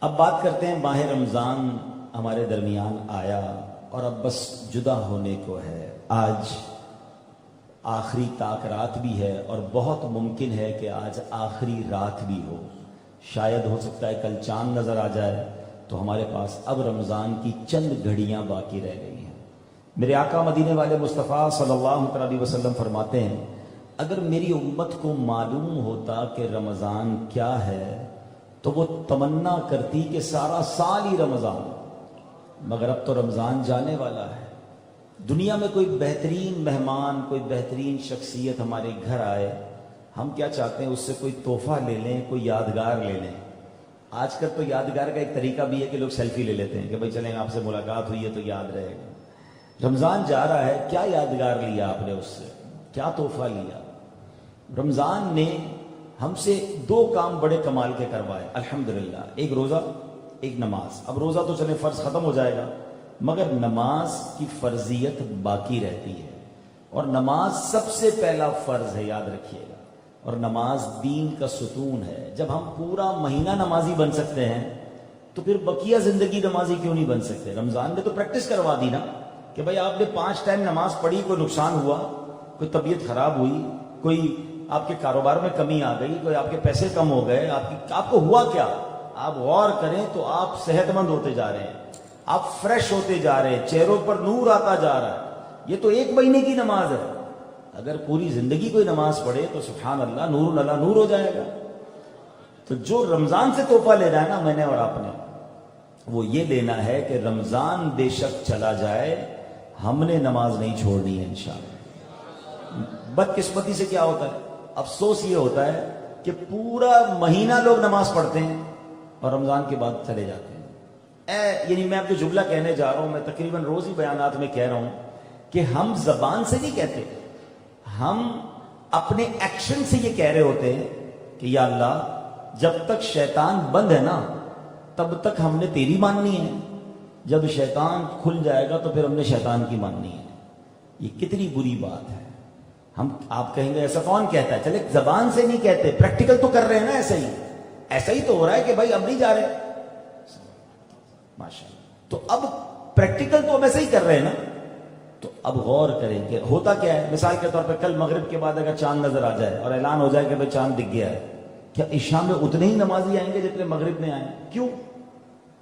اب بات کرتے ہیں، ماہ رمضان ہمارے درمیان آیا اور اب بس جدا ہونے کو ہے۔ آج آخری طاق رات بھی ہے اور بہت ممکن ہے کہ آج آخری رات بھی ہو، شاید ہو سکتا ہے کل چاند نظر آ جائے، تو ہمارے پاس اب رمضان کی چند گھڑیاں باقی رہ گئی ہیں۔ میرے آقا مدینے والے مصطفیٰ صلی اللہ علیہ وسلم فرماتے ہیں، اگر میری امت کو معلوم ہوتا کہ رمضان کیا ہے تو وہ تمنا کرتی کہ سارا سال ہی رمضان، مگر اب تو رمضان جانے والا ہے۔ دنیا میں کوئی بہترین مہمان، کوئی بہترین شخصیت ہمارے گھر آئے، ہم کیا چاہتے ہیں؟ اس سے کوئی تحفہ لے لیں، کوئی یادگار لے لیں۔ آج کل تو یادگار کا ایک طریقہ بھی ہے کہ لوگ سیلفی لے لیتے ہیں کہ بھائی چلیں آپ سے ملاقات ہوئی ہے تو یاد رہے گا۔ رمضان جا رہا ہے، کیا یادگار لیا آپ نے اس سے؟ کیا تحفہ لیا؟ رمضان نے ہم سے دو کام بڑے کمال کے کروائے الحمدللہ، ایک روزہ، ایک نماز۔ اب روزہ تو چلے فرض ختم ہو جائے گا، مگر نماز کی فرضیت باقی رہتی ہے، اور نماز سب سے پہلا فرض ہے، یاد رکھیے گا۔ اور نماز دین کا ستون ہے۔ جب ہم پورا مہینہ نمازی بن سکتے ہیں تو پھر بقیہ زندگی نمازی کیوں نہیں بن سکتے؟ رمضان نے تو پریکٹس کروا دی نا کہ بھائی آپ نے 5 ٹائم نماز پڑھی، کوئی نقصان ہوا، کوئی طبیعت خراب ہوئی، کوئی آپ کے کاروبار میں کمی آ گئی، کوئی آپ کے پیسے کم ہو گئے، آپ کو ہوا کیا؟ آپ غور کریں تو آپ صحت مند ہوتے جا رہے ہیں، آپ فریش ہوتے جا رہے ہیں، چہروں پر نور آتا جا رہا ہے۔ یہ تو 1 مہینے کی نماز ہے، اگر پوری زندگی کوئی نماز پڑھے تو سبحان اللہ، نور اللہ نور ہو جائے گا۔ تو جو رمضان سے تحفہ لینا ہے نا میں نے اور آپ نے، وہ یہ لینا ہے کہ رمضان بے شک چلا جائے، ہم نے نماز نہیں چھوڑنی ہے انشاءاللہ۔ بدقسمتی سے کیا ہوتا ہے، افسوس یہ ہوتا ہے کہ پورا مہینہ لوگ نماز پڑھتے ہیں اور رمضان کے بعد چلے جاتے ہیں۔ یعنی میں اب جو جملہ کہنے جا رہا ہوں، میں تقریباً روز ہی بیانات میں کہہ رہا ہوں کہ ہم زبان سے نہیں کہتے، ہم اپنے ایکشن سے یہ کہہ رہے ہوتے ہیں کہ یا اللہ جب تک شیطان بند ہے نا تب تک ہم نے تیری ماننی ہے، جب شیطان کھل جائے گا تو پھر ہم نے شیطان کی ماننی ہے۔ یہ کتنی بری بات ہے۔ آپ کہیں گے ایسا کون کہتا ہے؟ چلے زبان سے نہیں کہتے، پریکٹیکل تو کر رہے ہیں نا، ایسا ہی تو ہو رہا ہے کہ بھائی اب نہیں جا رہے، ماشاءاللہ۔ تو اب پریکٹیکل تو ہم ایسا ہی کر رہے ہیں نا، تو اب غور کریں کہ ہوتا کیا ہے۔ مثال کے طور پہ کل مغرب کے بعد اگر چاند نظر آ جائے اور اعلان ہو جائے کہ بھائی چاند دکھ گیا ہے، کیا عشاء میں اتنے ہی نمازی آئیں گے جتنے مغرب میں آئیں؟ کیوں؟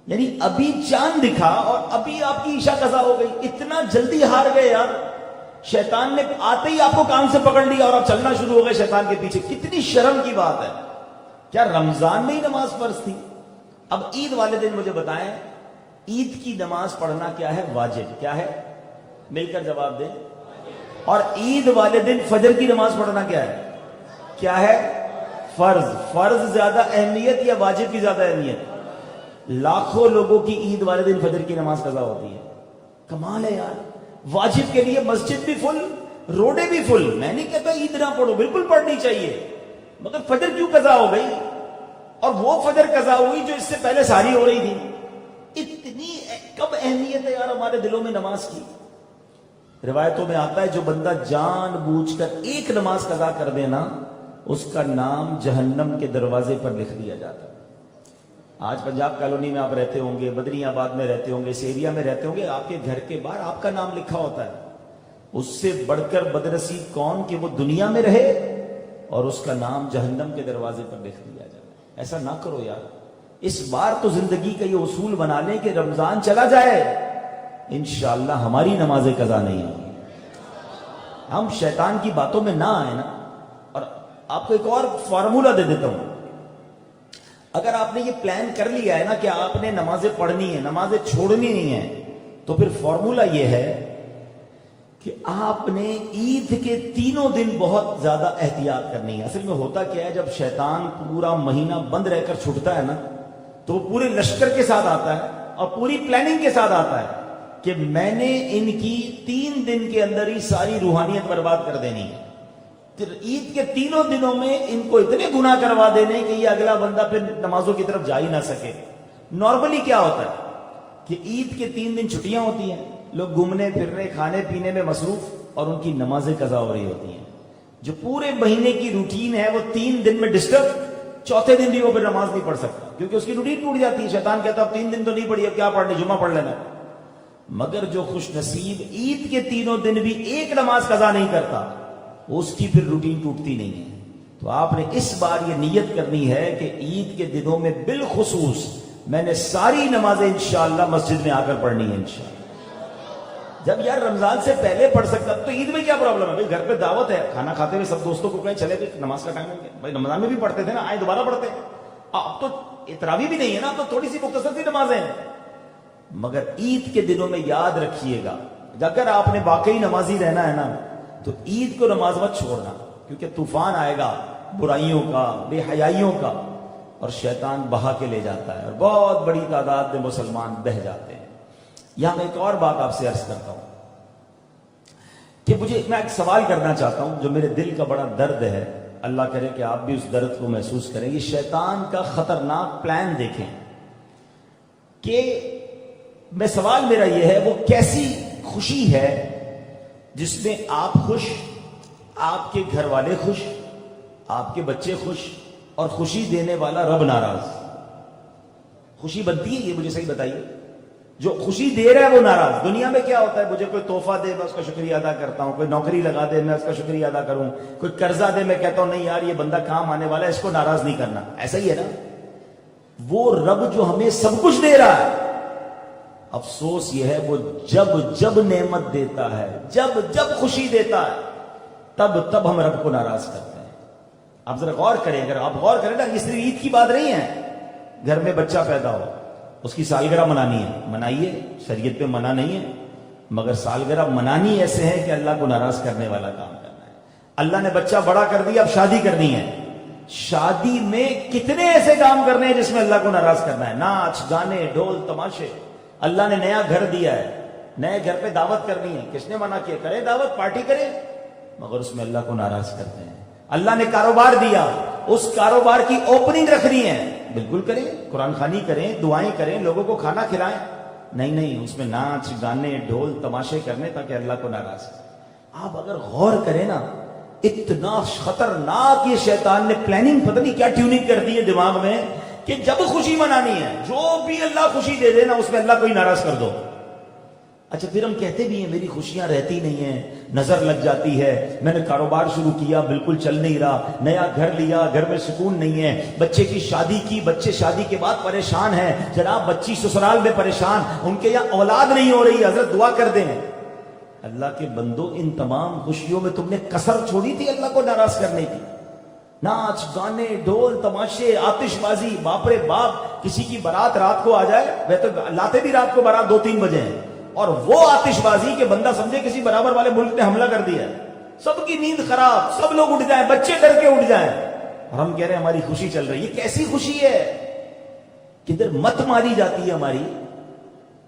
یعنی ابھی چاند دکھا اور ابھی آپ کی عشاء قضا ہو گئی، اتنا جلدی ہار گئے یار۔ شیطان نے آتے ہی آپ کو کان سے پکڑ لیا اور آپ چلنا شروع ہو گئے شیطان کے پیچھے۔ کتنی شرم کی بات ہے۔ کیا رمضان میں ہی نماز فرض تھی؟ اب عید والے دن مجھے بتائیں، عید کی نماز پڑھنا کیا ہے؟ واجب۔ کیا ہے؟ مل کر جواب دیں۔ اور عید والے دن فجر کی نماز پڑھنا کیا ہے؟ کیا ہے؟ فرض۔ فرض زیادہ اہمیت یا واجب کی زیادہ اہمیت؟ لاکھوں لوگوں کی عید والے دن فجر کی نماز قضا ہوتی ہے۔ کمال ہے یار۔ واجب کے لیے مسجد بھی فل، روڈیں بھی فل۔ میں نہیں کہتا عید نہ پڑھو، بالکل پڑھنی چاہیے، مگر فجر کیوں قضا ہو گئی؟ اور وہ فجر قضا ہوئی جو اس سے پہلے ساری ہو رہی تھی۔ اتنی کب اہمیت ہے یار ہمارے دلوں میں نماز کی۔ روایتوں میں آتا ہے جو بندہ جان بوجھ کر ایک نماز قضا کر دینا، اس کا نام جہنم کے دروازے پر لکھ دیا جاتا ہے۔ آج پنجاب کالونی میں آپ رہتے ہوں گے، بدری آباد میں رہتے ہوں گے، اس ایریا میں رہتے ہوں گے، آپ کے گھر کے باہر آپ کا نام لکھا ہوتا ہے۔ اس سے بڑھ کر بدنصیب کون کہ وہ دنیا میں رہے اور اس کا نام جہنم کے دروازے پر لکھ دیا جائے۔ ایسا نہ کرو یار۔ اس بار تو زندگی کا یہ اصول بنا لیں کہ رمضان چلا جائے، انشاءاللہ ہماری نمازیں قضا نہیں ہوگی، ہم شیطان کی باتوں میں نہ آئے نا۔ اور آپ کو ایک اور فارمولہ دے دیتا ہوں، اگر آپ نے یہ پلان کر لیا ہے نا کہ آپ نے نمازیں پڑھنی ہے، نمازیں چھوڑنی نہیں ہے، تو پھر فارمولہ یہ ہے کہ آپ نے عید کے 3 دن بہت زیادہ احتیاط کرنی ہے۔ اصل میں ہوتا کیا ہے، جب شیطان پورا مہینہ بند رہ کر چھٹتا ہے نا تو وہ پورے لشکر کے ساتھ آتا ہے اور پوری پلاننگ کے ساتھ آتا ہے کہ میں نے ان کی 3 دن کے اندر ہی ساری روحانیت برباد کر دینی ہے۔ پھر عید کے 3 دنوں میں ان کو اتنے گناہ کروا دینے کہ یہ اگلا بندہ پھر نمازوں کی طرف جا ہی نہ سکے۔ نارملی کیا ہوتا ہے کہ عید کے 3 دن چھٹیاں ہوتی ہیں، لوگ گھومنے پھرنے کھانے پینے میں مصروف اور ان کی نمازیں قضا ہو رہی ہوتی ہیں۔ جو پورے مہینے کی روٹین ہے وہ 3 دن میں ڈسٹرب چوتھے دن بھی وہ پھر نماز نہیں پڑھ سکتا کیونکہ اس کی روٹین ٹوٹ جاتی ہے. شیطان کہتا اب 3 دن تو نہیں پڑھی, اب کیا پڑھنے, جمعہ پڑھ لینا. مگر جو خوش نصیب عید کے تینوں دن بھی ایک نماز قضا نہیں کرتا, اس کی پھر روٹین ٹوٹتی نہیں ہے. تو آپ نے اس بار یہ نیت کرنی ہے کہ عید کے دنوں میں بالخصوص میں نے ساری نمازیں انشاءاللہ مسجد میں آ کر پڑھنی ہے انشاءاللہ. جب یار رمضان سے پہلے پڑھ سکتا تو عید میں کیا پرابلم ہے؟ بھائی گھر پہ دعوت ہے, کھانا کھاتے ہوئے سب دوستوں کو کہیں چلے بھی نماز کا ٹائم ہو گیا. بھائی رمضان میں بھی پڑھتے تھے نا, آئے دوبارہ پڑھتے ہیں. اب تو تراویح بھی نہیں ہے نا, اب تو تھوڑی سی مختصر سی نمازیں ہیں. مگر عید کے دنوں میں یاد رکھیے گا, اگر آپ نے واقعی نمازی رہنا ہے نا تو عید کو نماز مت چھوڑنا, کیونکہ طوفان آئے گا برائیوں کا, بے حیائیوں کا, اور شیطان بہا کے لے جاتا ہے اور بہت بڑی تعداد میں مسلمان بہہ جاتے ہیں. یہاں میں ایک اور بات آپ سے عرض کرتا ہوں کہ میں ایک سوال کرنا چاہتا ہوں جو میرے دل کا بڑا درد ہے. اللہ کرے کہ آپ بھی اس درد کو محسوس کریں. یہ شیطان کا خطرناک پلان دیکھیں کہ میں سوال میرا یہ ہے, وہ کیسی خوشی ہے جس میں آپ خوش, آپ کے گھر والے خوش, آپ کے بچے خوش, اور خوشی دینے والا رب ناراض. خوشی بنتی ہے یہ مجھے صحیح بتائیے؟ جو خوشی دے رہا ہے وہ ناراض. دنیا میں کیا ہوتا ہے, مجھے کوئی تحفہ دے میں اس کا شکریہ ادا کرتا ہوں, کوئی نوکری لگا دے میں اس کا شکریہ ادا کروں, کوئی قرضہ دے میں کہتا ہوں نہیں یار یہ بندہ کام آنے والا ہے, اس کو ناراض نہیں کرنا. ایسا ہی ہے نا. وہ رب جو ہمیں سب کچھ دے رہا ہے, افسوس یہ ہے وہ جب نعمت دیتا ہے, جب خوشی دیتا ہے, تب ہم رب کو ناراض کرتے ہیں. آپ ذرا غور کریں, اگر آپ غور کریں نا, یہ صرف عید کی بات نہیں ہے. گھر میں بچہ پیدا ہو, اس کی سالگرہ منانی ہے, منائیے, شریعت پہ منع نہیں ہے, مگر سالگرہ منانی ایسے ہے کہ اللہ کو ناراض کرنے والا کام کرنا ہے. اللہ نے بچہ بڑا کر دیا, اب شادی کرنی ہے. شادی میں کتنے ایسے کام کرنے ہیں جس میں اللہ کو ناراض کرنا ہے. ناچ گانے ڈھول تماشے. اللہ نے نیا گھر دیا ہے, نئے گھر پہ دعوت کرنی ہے, کس نے منع کیا؟ کرے دعوت, پارٹی کرے, مگر اس میں اللہ کو ناراض کرتے ہیں. اللہ نے کاروبار دیا, اس کاروبار کی اوپننگ رکھنی ہے, بالکل کریں, قرآن خوانی کریں, دعائیں کریں, لوگوں کو کھانا کھلائیں. نہیں, اس میں ناچ گانے ڈھول تماشے کرنے تاکہ اللہ کو ناراض کریں. آپ اگر غور کریں نا, اتنا خطرناک یہ شیطان نے پلاننگ پتہ نہیں کیا ٹیوننگ کر دی ہے دماغ میں کہ جب خوشی منانی ہے, جو بھی اللہ خوشی دے دے نا اس میں اللہ کو ہی ناراض کر دو. اچھا پھر ہم کہتے بھی ہیں میری خوشیاں رہتی نہیں ہیں, نظر لگ جاتی ہے, میں نے کاروبار شروع کیا بالکل چل نہیں رہا, نیا گھر لیا گھر میں سکون نہیں ہے, بچے کی شادی کی, بچے شادی کے بعد پریشان ہیں, جناب بچی سسرال میں پریشان, ان کے یہاں اولاد نہیں ہو رہی, حضرت دعا کر دیں. اللہ کے بندو, ان تمام خوشیوں میں تم نے کسر چھوڑی تھی اللہ کو ناراض کرنے کی. ناچ گانے ڈھول تماشے آتش بازی, باپ رے باپ, کسی کی بارات رات کو آ جائے, وہ تو لاتے بھی رات کو بارات 2-3 بجے ہیں, اور وہ آتش بازی کہ بندہ سمجھے کسی برابر والے ملک نے حملہ کر دیا ہے, سب کی نیند خراب, سب لوگ اٹھ جائیں, بچے ڈر کے اٹھ جائیں, اور ہم کہہ رہے ہیں ہماری خوشی چل رہی ہے. یہ کیسی خوشی ہے, کدھر مت ماری جاتی ہے ہماری.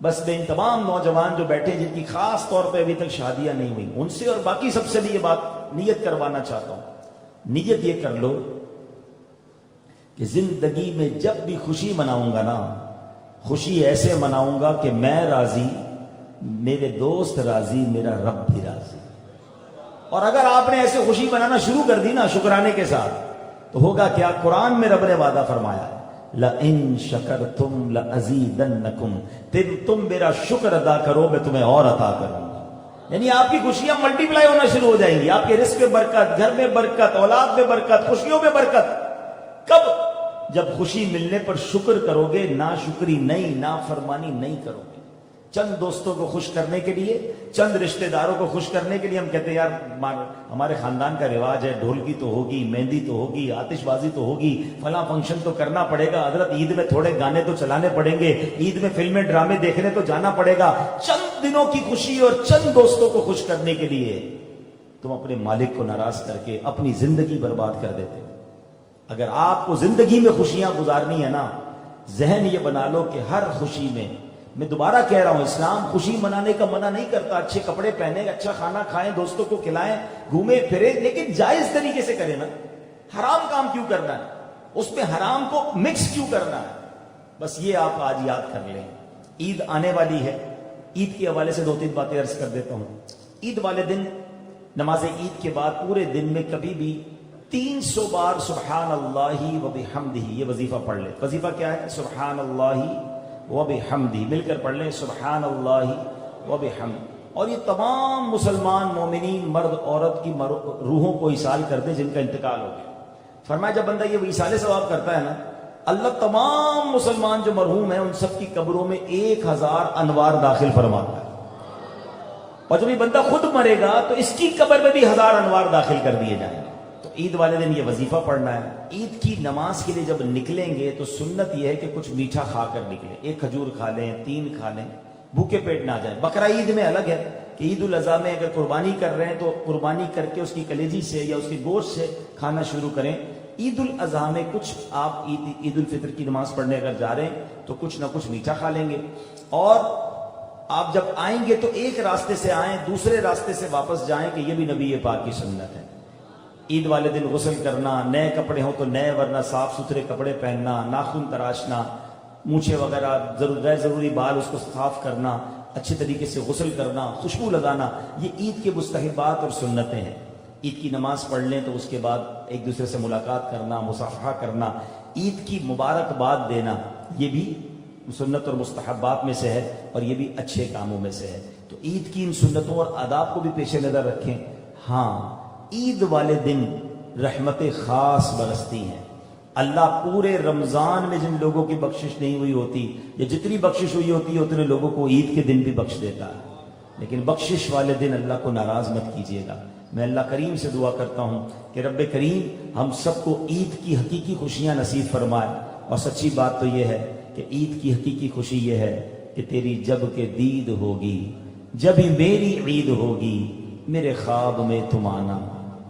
بس میں ان تمام نوجوان جو بیٹھے جن کی خاص طور پہ ابھی تک شادیاں نہیں ہوئی, ان سے اور باقی سب سے بھی یہ بات نیت کروانا چاہتا ہوں. نیت یہ کر لو کہ زندگی میں جب بھی خوشی مناؤں گا نا, خوشی ایسے مناؤں گا کہ میں راضی, میرے دوست راضی, میرا رب بھی راضی. اور اگر آپ نے ایسے خوشی منانا شروع کر دی نا شکرانے کے ساتھ, تو ہوگا کیا؟ قرآن میں رب نے وعدہ فرمایا, لَإِن شَكَرْتُمْ لَأَزِيدَنَّكُمْ, تم میرا شکر ادا کرو میں تمہیں اور عطا کروں گا. یعنی آپ کی خوشیاں ملٹی پلائی ہونا شروع ہو جائیں گی, آپ کے رزق میں برکت, گھر میں برکت, اولاد میں برکت, خوشیوں میں برکت. کب؟ جب خوشی ملنے پر شکر کرو گے, ناشکری نہیں, نافرمانی نہیں کرو گے. چند دوستوں کو خوش کرنے کے لیے, چند رشتہ داروں کو خوش کرنے کے لیے ہم کہتے ہیں یار ہمارے خاندان کا رواج ہے, ڈھولکی تو ہوگی, مہندی تو ہوگی, آتش بازی تو ہوگی, فلاں فنکشن تو کرنا پڑے گا, حضرت عید میں تھوڑے گانے تو چلانے پڑیں گے, عید میں فلمیں ڈرامے دیکھنے تو جانا پڑے گا. چند دنوں کی خوشی اور چند دوستوں کو خوش کرنے کے لیے تم اپنے مالک کو ناراض کر کے اپنی زندگی برباد کر دیتے. اگر آپ کو زندگی میں خوشیاں گزارنی ہے نا, ذہن یہ بنا لو کہ ہر خوشی میں دوبارہ کہہ رہا ہوں, اسلام خوشی منانے کا منع نہیں کرتا. اچھے کپڑے پہنے, اچھا کھانا کھائیں, دوستوں کو کھلائیں, گھومیں پھریں, لیکن جائز طریقے سے کریں نا. حرام کام کیوں کرنا ہے, اس میں حرام کو مکس کیوں کرنا ہے. بس یہ آپ آج یاد کر لیں. عید آنے والی ہے, عید کے حوالے سے 2-3 باتیں عرض کر دیتا ہوں. عید والے دن نماز عید کے بعد پورے دن میں کبھی بھی 300 بار سبحان اللہ و بحمدہ یہ وظیفہ پڑھ لیں. وظیفہ کیا ہے؟ سبحان اللہ و بحمدہ. مل کر پڑھ لیں سبحان اللہ و بحمدہ. اور یہ تمام مسلمان مومنین مرد عورت کی روحوں کو ایصال کر دے جن کا انتقال ہو گیا. فرمایا جب بندہ یہ ایصال ثواب کرتا ہے نا، اللہ تمام مسلمان جو مرحوم ہیں ان سب کی قبروں میں 1000 انوار داخل فرماتا ہے. اور جب یہ بندہ خود مرے گا تو اس کی قبر میں بھی 1000 انوار داخل کر دیے جائیں گے. تو عید والے دن یہ وظیفہ پڑھنا ہے. عید کی نماز کے لیے جب نکلیں گے تو سنت یہ ہے کہ کچھ میٹھا کھا کر نکلیں. 1 کھجور کھا لیں، 3 کھا لیں، بھوکے پیٹ نہ جائیں. بقرہ عید میں الگ ہے کہ عید الاضحیٰ میں اگر قربانی کر رہے ہیں تو قربانی کر کے اس کی کلیجی سے یا اس کے گوشت سے کھانا شروع کریں. عید الاضحیٰ میں کچھ آپ عید الفطر کی نماز پڑھنے اگر جا رہے ہیں تو کچھ نہ کچھ میٹھا کھا لیں گے. اور آپ جب آئیں گے تو ایک راستے سے آئیں، دوسرے راستے سے واپس جائیں کہ یہ بھی نبی پاک کی سنت ہے. عید والے دن غسل کرنا، نئے کپڑے ہوں تو نئے ورنہ صاف ستھرے کپڑے پہننا، ناخن تراشنا، مونچھیں وغیرہ غیر ضروری بال اس کو صاف کرنا، اچھے طریقے سے غسل کرنا، خوشبو لگانا، یہ عید کے مستحبات اور سنتیں ہیں. عید کی نماز پڑھ لیں تو اس کے بعد ایک دوسرے سے ملاقات کرنا، مصافحہ کرنا، عید کی مبارکباد دینا، یہ بھی سنت اور مستحبات میں سے ہے اور یہ بھی اچھے کاموں میں سے ہے. تو عید کی ان سنتوں اور آداب کو بھی پیش نظر رکھیں. ہاں، عید والے دن رحمتیں خاص برستی ہیں. اللہ پورے رمضان میں جن لوگوں کی بخشش نہیں ہوئی ہوتی یا جتنی بخشش ہوئی ہوتی ہے اتنے لوگوں کو عید کے دن بھی بخش دیتا ہے. لیکن بخشش والے دن اللہ کو ناراض مت کیجیے گا. میں اللہ کریم سے دعا کرتا ہوں کہ رب کریم ہم سب کو عید کی حقیقی خوشیاں نصیب فرمائے. اور سچی بات تو یہ ہے کہ عید کی حقیقی خوشی یہ ہے کہ تیری جب کہ دید ہوگی، جب ہی میری عید ہوگی، میرے خواب میں تم آنا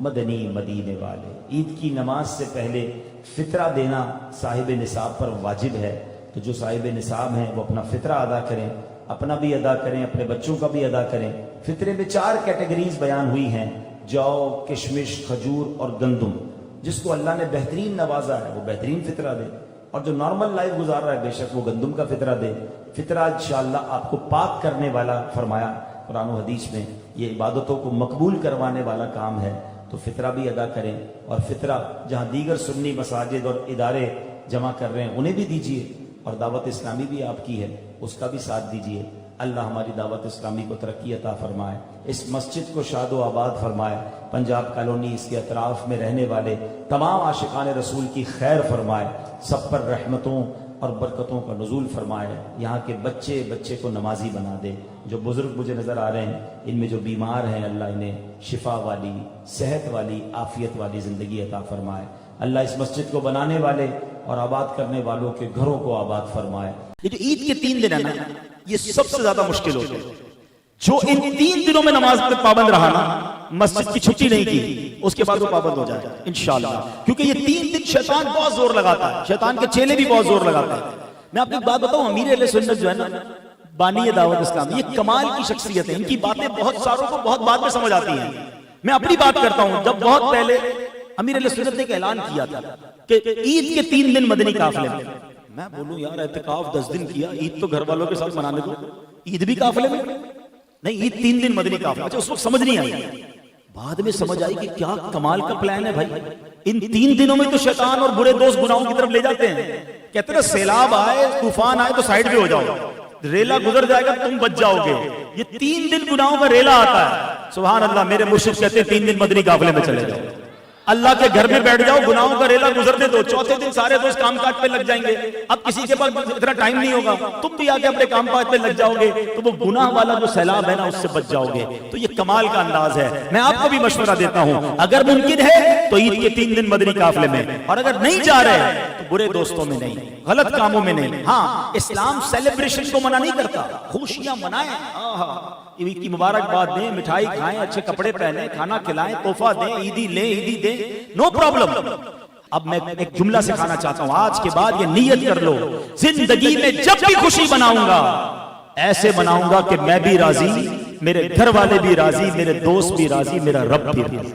مدنی مدینے والے. عید کی نماز سے پہلے فطرہ دینا صاحب نصاب پر واجب ہے. تو جو صاحب نصاب ہیں وہ اپنا فطرہ ادا کریں، اپنا بھی ادا کریں، اپنے بچوں کا بھی ادا کریں. فطرے میں 4 کیٹیگریز بیان ہوئی ہیں: جو، کشمش، کھجور اور گندم. جس کو اللہ نے بہترین نوازا ہے وہ بہترین فطرہ دے، اور جو نارمل لائف گزار رہا ہے بے شک وہ گندم کا فطرہ دے. فطرہ انشاءاللہ آپ کو پاک کرنے والا فرمایا قرآن و حدیث میں، یہ عبادتوں کو مقبول کروانے والا کام ہے. تو فطرہ بھی ادا کریں. اور فطرہ جہاں دیگر سنی مساجد اور ادارے جمع کر رہے ہیں انہیں بھی دیجیے، اور دعوت اسلامی بھی آپ کی ہے اس کا بھی ساتھ دیجیے. اللہ ہماری دعوت اسلامی کو ترقی عطا فرمائے، اس مسجد کو شاد و آباد فرمائے، پنجاب کالونی اس کے اطراف میں رہنے والے تمام عاشقان رسول کی خیر فرمائے، سب پر رحمتوں اور برکتوں کا نزول فرمائے. یہاں کے بچے کو نمازی بنا دے. جو بزرگ مجھے نظر آ رہے ہیں ان میں جو بیمار ہیں اللہ انہیں شفا والی، صحت والی، عافیت والی زندگی عطا فرمائے. اللہ اس مسجد کو بنانے والے اور آباد کرنے والوں کے گھروں کو آباد فرمائے. یہ جو عید کے 3 دن ہے نا یہ سب سے زیادہ مشکل ہوتے ہیں. جو ان 3 دنوں میں نماز پر پابند رہا نا، مسجد کی چھٹی نہیں کی، اس کے بعد وہ پابند ہو جائے گا انشاءاللہ. کیونکہ یہ 3 دن شیطان بہت زور لگاتا ہے، شیطان کے چیلے بھی بہت زور لگاتے ہیں. میں آپ کو ایک بات بتاؤں، امیر اہل سنت جو ہے نا، بانی دعوت اسلامی، یہ کمال کی شخصیت ہے. ان کی باتیں بہت ساروں کو بہت بعد میں سمجھ آتی ہیں. میں اپنی بات کرتا ہوں، جب بہت پہلے امیر اہل سنت نے ایک اعلان کیا تھا کہ عید کے 3 دن مدنی قافلے میں. میں بولوں یار اعتکاف 10 دن کیا، عید تو گھر والوں کے ساتھ منانے دو، عید بھی قافلے میں نہیں، عید 3 دن مدنی قافلہ. اچھا اس وقت سمجھ نہیں آئی، بعد میں سمجھ آئی کہ کیا کمال کا پلان ہے بھائی. ان 3 دنوں میں تو شیطان اور برے دوست گناہوں کی طرف لے جاتے ہیں. کہتے ہیں سیلاب آئے، طوفان آئے تو سائڈ پہ ہو جاؤ، ریلا گزر جائے گا تم بچ جاؤ گے. یہ 3 دن گناہوں کا ریلا آتا ہے. سبحان اللہ، میرے مرشد کہتے ہیں 3 دن مدنی قافلے میں چلے جاؤ، اللہ کے گھر میں بیٹھ جاؤ، گناہوں کا ریلا گزرنے دو. 4تھے دن سارے دوست کام کاج پہ لگ جائیں گے. اب کسی کے پاس اتنا ٹائم نہیں ہوگا، تم بھی آگے اپنے کام کاج پہ لگ جاؤ گے تو وہ گناہ والا جو سیلاب ہے نا اس سے بچ جاؤ گے. تو یہ کمال کا انداز ہے. میں آپ کو بھی مشورہ دیتا ہوں، اگر ممکن ہے تو عید کے 3 دن مدنی قافلے میں، اور اگر نہیں جا رہے تو برے دوستوں میں نہیں، غلط کاموں میں نہیں. ہاں، اسلام سیلیبریشن کو منع نہیں کرتا، خوشیاں منائیں، عید کی مبارکباد دیں، مٹھائی کھائیں، اچھے کپڑے پہنیں، کھانا کھلائیں، تحفہ دیں، عیدی لیں، عیدی دیں، نو پرابلم. اب میں ایک جملہ سکھانا چاہتا ہوں، آج کے بعد یہ نیت کر لو، زندگی میں جب بھی خوشی مناؤں گا ایسے مناؤں گا کہ میں بھی راضی، میرے گھر والے بھی راضی، میرے دوست بھی راضی، میرا رب بھی راضی.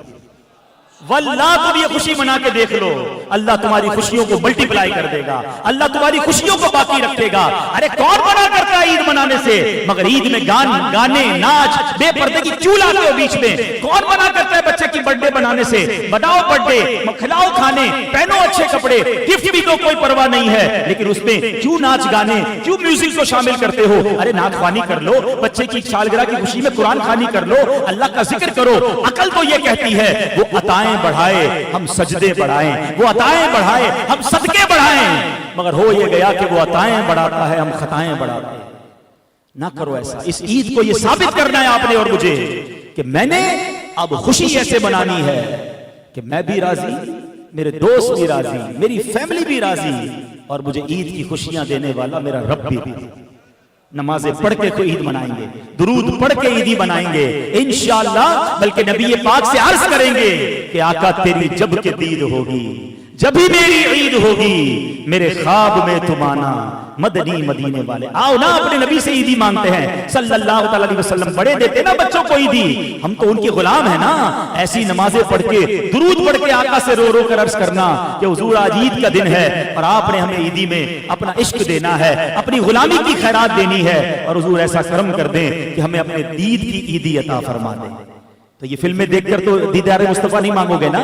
واللہ تم یہ خوشی منا کے دیکھ لو، اللہ تمہاری خوشیوں کو ملٹی پلائی کر دے گا، اللہ تمہاری خوشیوں کو باقی رکھے گا. ارے کون منع کرتا عید منانے سے، مگر عید میں گانے ناچ بے پردے کی کیوں لاتے ہو بیچ میں؟ کون منع کرتا ہے بچے کی برتھ ڈے بنانے سے؟ بناؤ برتھ ڈے، کھلاؤ کھانے، پہنو اچھے کپڑے، گفٹ بھی تو کوئی پرواہ نہیں ہے، لیکن اس میں کیوں ناچ گانے، کیوں میوزک کو شامل کرتے ہو؟ ارے نعت خوانی کر لو، بچے کی سالگرہ کی خوشی میں قرآن خوانی کر لو، اللہ کا ذکر کرو۔ عقل تو یہ کہتی ہے وہ عطائیں بڑھائے ہم سجدے بڑھائیں، وہ عطائیں بڑھائے ہم صدقے بڑھائیں، مگر ہو یہ گیا کہ وہ عطائیں بڑھاتا ہے ہم خطائیں بڑھاتے ہیں۔ نہ کرو ایسا۔ اس عید کو یہ ثابت کرنا ہے آپ نے اور مجھے کہ میں نے اب خوشی ایسے منانی ہے کہ میں بھی راضی، میرے دوست بھی راضی، میری فیملی بھی راضی، اور مجھے عید کی خوشیاں دینے والا میرا رب بھی راضی۔ نمازیں پڑھ کے تو عید منائیں گے، درود پڑھ کے عیدی منائیں گے انشاءاللہ، بلکہ نبی پاک سے عرض کریں گے کہ آقا تیری جب کہ دید ہوگی، جب ہی میری عید ہوگی، میرے خواب میں تم آنا مدنی مدینے والے۔ آؤ نا اپنے نبی سے عیدی مانگتے ہیں صلی اللہ تعالی علیہ وسلم، بڑے دیتے نا بچوں کو عیدی، ہم تو ان کے غلام ہیں نا۔ ایسی نمازیں پڑھ کے درود پڑھ کے آقا سے رو رو کر عرض کرنا کہ حضور آج عید کا دن ہے اور آپ نے ہمیں عیدی میں اپنا عشق دینا ہے، اپنی غلامی کی خیرات دینی ہے، اور حضور ایسا کرم کر دیں کہ ہمیں اپنے دید کی عیدی عطا فرما دیں۔ تو یہ فلمیں دیکھ کر تو دیدار مصطفیٰ نہیں مانگو گے نا،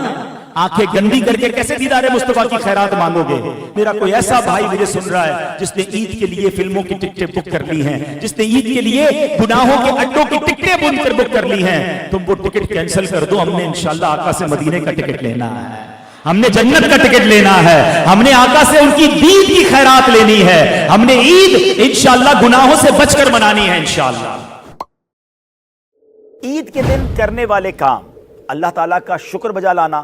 آنکھیں گندی کر کے کیسے دیدار مصطفیٰ کی خیرات مانگو گے؟ میرا کوئی ایسا بھائی مجھے سن رہا ہے جس نے عید کے لیے فلموں کی ٹکٹیں بک کر لی ہیں، جس نے عید کے لیے گناہوں کے اڈوں کی ٹکٹیں بن کر بک کر لی ہیں، تم وہ ٹکٹ کینسل کر دو۔ ہم نے انشاءاللہ آقا سے مدینے کا ٹکٹ لینا ہے، ہم نے جنت کا ٹکٹ لینا ہے، ہم نے آقا سے ان کی دید کی خیرات لینی ہے، ہم نے عید انشاءاللہ گناہوں سے بچ کر منانی ہے انشاءاللہ۔ عید کے دن کرنے والے کام، اللہ تعالیٰ کا شکر بجا لانا،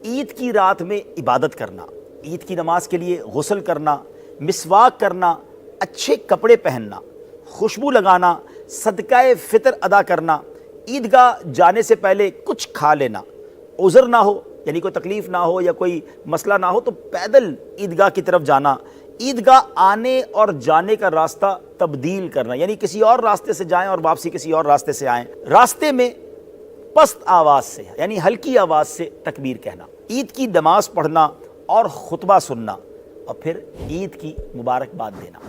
عید کی رات میں عبادت کرنا، عید کی نماز کے لیے غسل کرنا، مسواک کرنا، اچھے کپڑے پہننا، خوشبو لگانا، صدقہ فطر ادا کرنا، عیدگاہ جانے سے پہلے کچھ کھا لینا، عذر نہ ہو یعنی کوئی تکلیف نہ ہو یا کوئی مسئلہ نہ ہو تو پیدل عیدگاہ کی طرف جانا، عیدگاہ آنے اور جانے کا راستہ تبدیل کرنا یعنی کسی اور راستے سے جائیں اور واپسی کسی اور راستے سے آئیں، راستے میں پست آواز سے یعنی ہلکی آواز سے تکبیر کہنا، عید کی نماز پڑھنا اور خطبہ سننا، اور پھر عید کی مبارکباد دینا۔